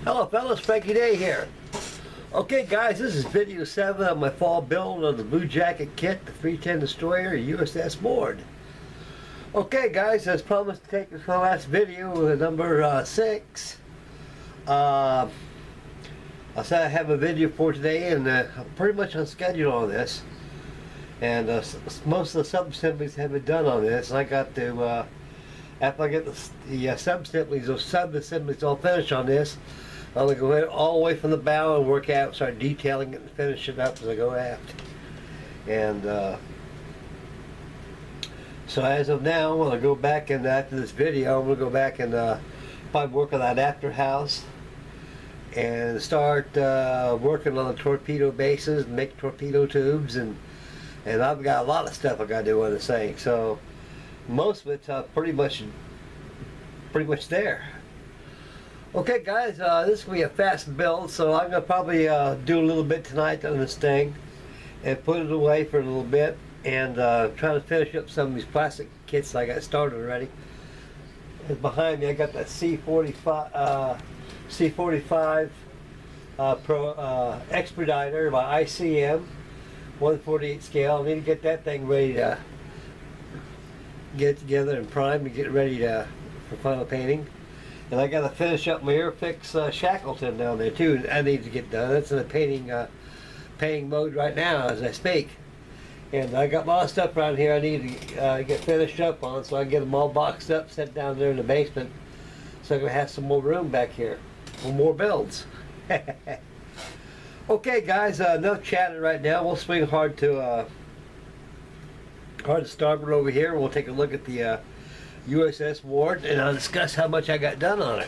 Hello fellas, Frankie Day here. Okay guys, this is video 7 of my fall build of the Bluejacket kit, the 310 Destroyer USS WARD. Okay guys, as promised to take this my last video, number 6. I said I have a video for today and I'm pretty much on schedule on this. And most of the sub-assemblies have been done on this. I got to, after I get the sub-assemblies all finished on this, I'm going to go ahead all the way from the bow and work out, start detailing it and finish it up as I go aft. And so as of now, I'm going to go back and after this video, I'm going to go back and probably work on that after house and start working on the torpedo bases and make torpedo tubes, and I've got a lot of stuff I got to do on this thing. So most of it's pretty much there. Okay guys, this is going to be a fast build, so I'm going to probably do a little bit tonight on this thing and put it away for a little bit and try to finish up some of these plastic kits I got started already. And behind me I got that C45 Pro Expediter by ICM 148 scale. I need to get that thing ready to get together and prime and get ready for final painting. And I got to finish up my Airfix Shackleton down there too. I need to get done. It's in a painting mode right now as I speak. And I got a lot of stuff around here I need to get finished up on, so I can get them all boxed up, set down there in the basement, so I can have some more room back here for more builds. Okay guys, enough chatting right now. We'll swing hard to starboard over here. We'll take a look at the USS WARD and I'll discuss how much I got done on it.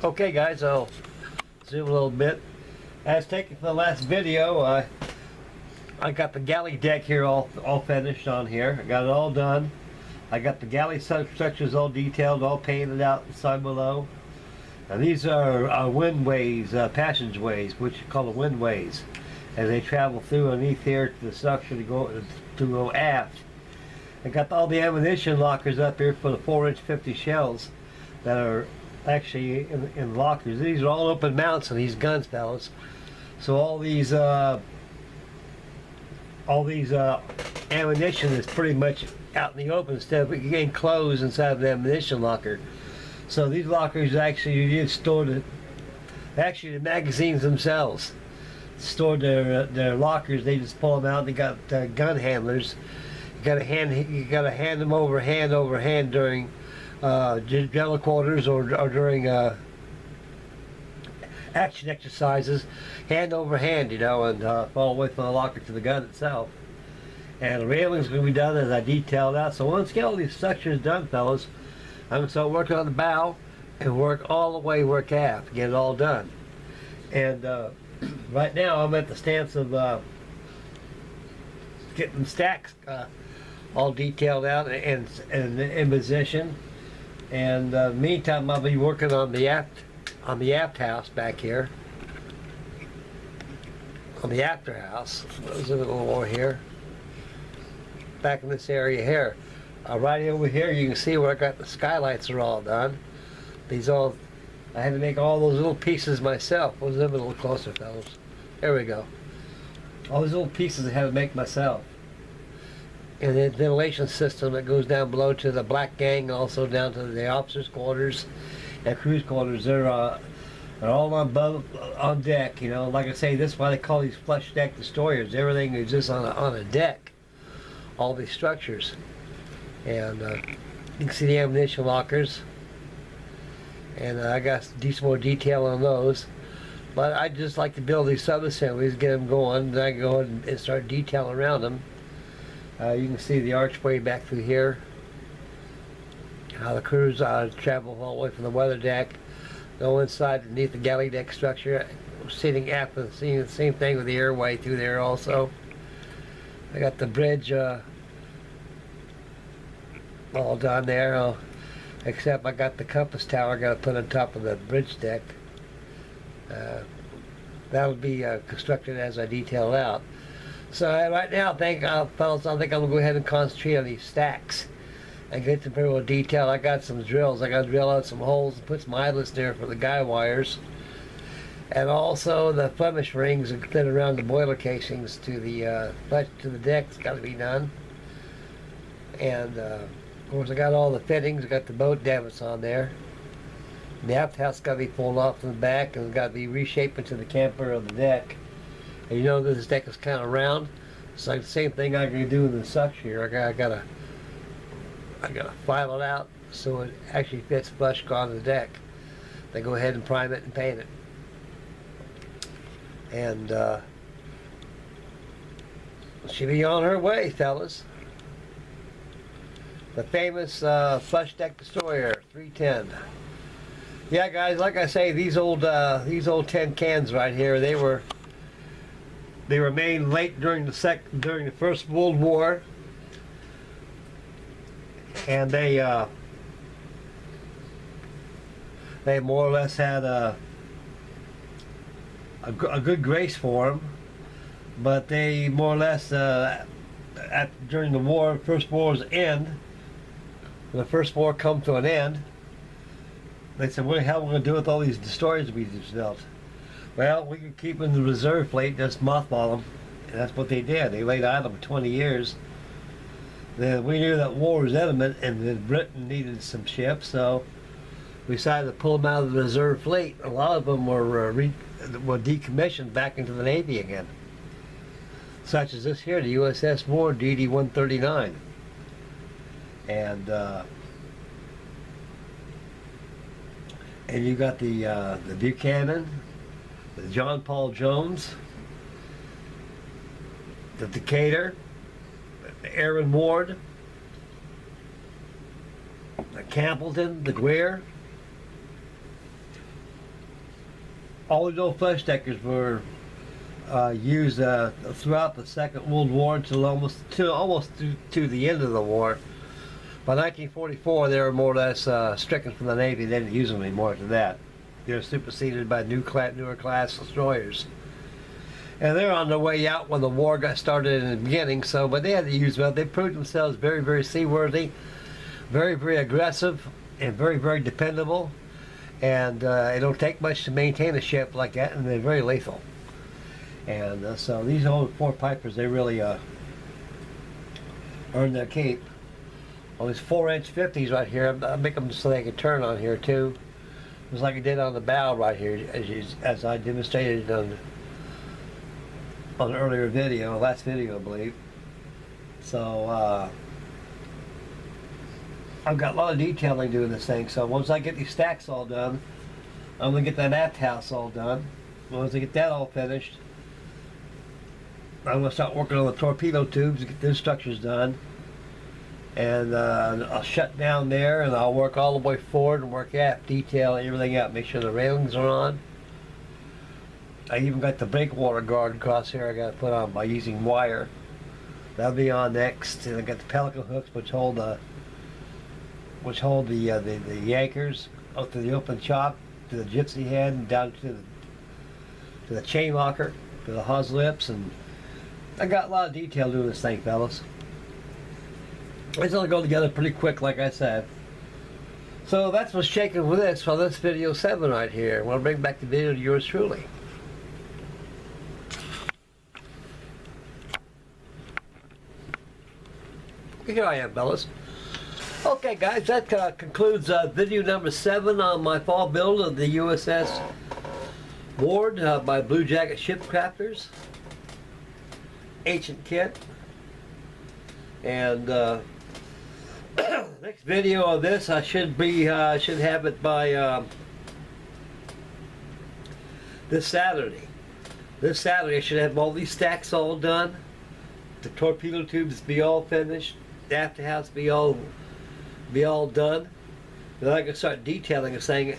Okay guys, I'll zoom a little bit. As taken from the last video, I got the galley deck here all finished on here. I got it all done. I got the galley substructures all detailed, all painted out inside below. And these are windways, passageways, which you call the windways, as they travel through underneath here to the structure to go aft. I got all the ammunition lockers up here for the 4-inch 50 shells that are actually in lockers. These are all open mounts on these guns, fellas. So all these ammunition is pretty much out in the open instead of getting closed inside of the ammunition locker. So these lockers actually, you just store the magazines themselves. Store their lockers. They just pull them out. They got gun handlers. You gotta hand them over hand during general quarters or during action exercises, hand over hand, you know, and all the way from the locker to the gun itself. And the railing's going to be done as I detailed out. So once I get all these sections done, fellas, I'm going to start working on the bow and work all the way aft, get it all done. And right now I'm at the stance of getting stacks all detailed out and in position. And meantime, I'll be working on the aft house back here, on the after house. There's a little more here, back in this area here. Right over here, you can see where I got the skylights are all done. I had to make all those little pieces myself. We'll zoom a little closer, fellas. There we go. All those little pieces I had to make myself. And the ventilation system that goes down below to the black gang, also down to the officers' quarters and crew's quarters. They're all on deck. You know, like I say, this is why they call these flush deck destroyers. Everything is just on a deck. All these structures, and you can see the ammunition lockers. And I got some more detail on those. But I just like to build these sub-assemblies, get them going, then I can go ahead and start detailing around them. You can see the archway back through here. How the crews travel all the way from the weather deck, go inside beneath the galley deck structure, sitting aft and seeing the same thing with the airway through there also. I got the bridge all done there, except I got the compass tower I got to put on top of the bridge deck. That'll be constructed as I detail out. So right now, fellas, I think I'm going to go ahead and concentrate on these stacks and get them pretty well detailed. I got some drills. I got to drill out some holes and put some eyelets there for the guy wires. And also the Flemish rings that around the boiler casings to the deck's got to be done. And of course I got all the fittings. I got the boat davits on there. The aft house got to be pulled off from the back and got to be reshaped into the camper of the deck. And you know this deck is kind of round. It's like the same thing I can do in the sucks here. I gotta file it out so it actually fits flush on the deck. Then go ahead and prime it and paint it. And she'll be on her way, fellas. The famous flush deck Destroyer 310. Yeah, guys, like I say, these old tin cans right here, they were made late during the First World War, and they more or less had a good grace for them, but they more or less during the war, First War's end, when the First War come to an end, they said, what the hell are we going to do with all these destroyers we just built? Well, we could keep them in the reserve fleet, just mothball them, and that's what they did. They laid idle for 20 years. Then we knew that war was imminent and that Britain needed some ships, so we decided to pull them out of the reserve fleet. A lot of them were decommissioned back into the Navy again, such as this here, the USS WARD DD 139. And you got the Buchanan, the John Paul Jones, the Decatur, the Aaron Ward, the Campbellton, the Greer. All these old flush deckers were used throughout the Second World War until almost to the end of the war. By 1944, they were more or less stricken from the Navy. They didn't use them anymore after that. They were superseded by newer class destroyers. And they're on their way out when the war got started in the beginning. So, but they had to use them. They proved themselves very, very seaworthy, very, very aggressive, and very, very dependable. And it don't take much to maintain a ship like that, and they're very lethal. And so these old Fort Pipers, they really earned their keep. On these 4-inch 50s right here, I make them so they can turn on here too, just like I did on the bow right here, as I demonstrated on an earlier video, last video I believe. So I've got a lot of detailing doing this thing. So once I get these stacks all done, I'm gonna get that aft house all done. Once I get that all finished, I'm gonna start working on the torpedo tubes to get those structures done. And I'll shut down there and I'll work all the way forward and work aft, detail everything out, make sure the railings are on. I even got the breakwater guard across here I got to put on by using wire. That'll be on next. And I got the pelican hooks which hold the anchors out to the open chop, to the gypsy head, and down to the chain locker, to the hawse lips, and I got a lot of detail doing this thing, fellas. It's only going together pretty quick, like I said. So that's what's shaking with this for this video 7 right here. We'll bring back the video to yours truly. Here I am, fellas. Okay, guys, that concludes video number 7 on my fall build of the USS WARD by Bluejacket Ship Crafters. Ancient kit. And next video of this, I should have it by this Saturday. This Saturday I should have all these stacks all done. The torpedo tubes be all finished. The after house be all done. Then I can start detailing this thing,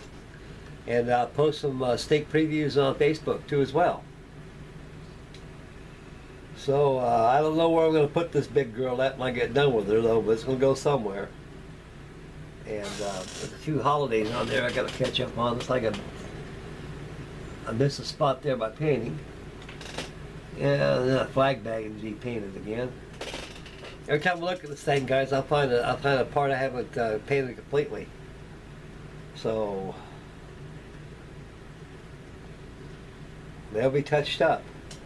and I'll post some sneak previews on Facebook too as well. So I don't know where I'm going to put this big girl at when I get done with her though, but it's going to go somewhere. And there's a few holidays on there I got to catch up on. It's like I missed a spot there by painting. And then a flag bag needs to be painted again. every time I look at this thing, guys, I'll find a part I haven't painted completely. So they'll be touched up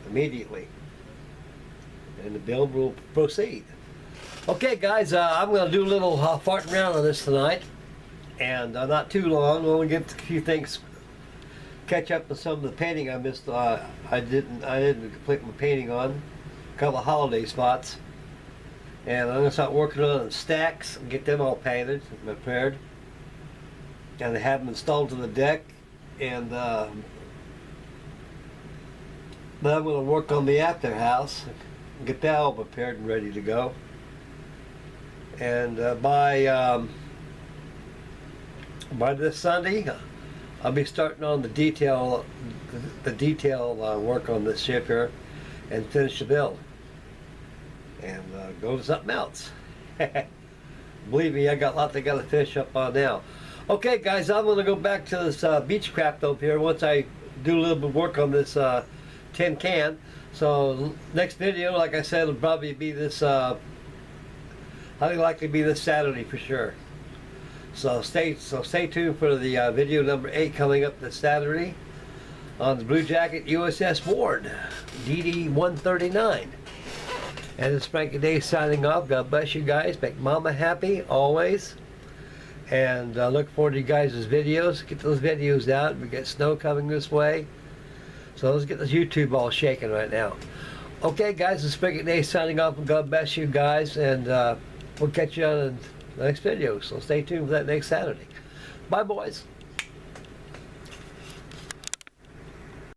immediately, and the build will proceed. Okay, guys, I'm going to do a little farting around on this tonight, and not too long. We'll only get a few things, catch up on some of the painting I missed. I didn't complete my painting on a couple of holiday spots, and I'm going to start working on the stacks and get them all painted and prepared, and have them installed to the deck. And then I'm going to work on the after house, get that all prepared and ready to go. And by this Sunday, I'll be starting on the detail work on this ship here, and finish the build, and go to something else. Believe me, I got lots I got to finish up on now. Okay, guys, I'm going to go back to this Beechcraft over here once I do a little bit of work on this tin can. So next video, like I said, will probably be this. I think likely be this Saturday for sure. So stay tuned for the video number 8 coming up this Saturday on the Bluejacket USS WARD DD 139. And it's Frankie Day signing off. God bless you guys. Make Mama happy always. And look forward to you guys' videos. Get those videos out. We got snow coming this way, so let's get this YouTube all shaking right now. Okay, guys, it's Frankie Day signing off. And God bless you guys. And we'll catch you on the next video. So stay tuned for that next Saturday. Bye, boys.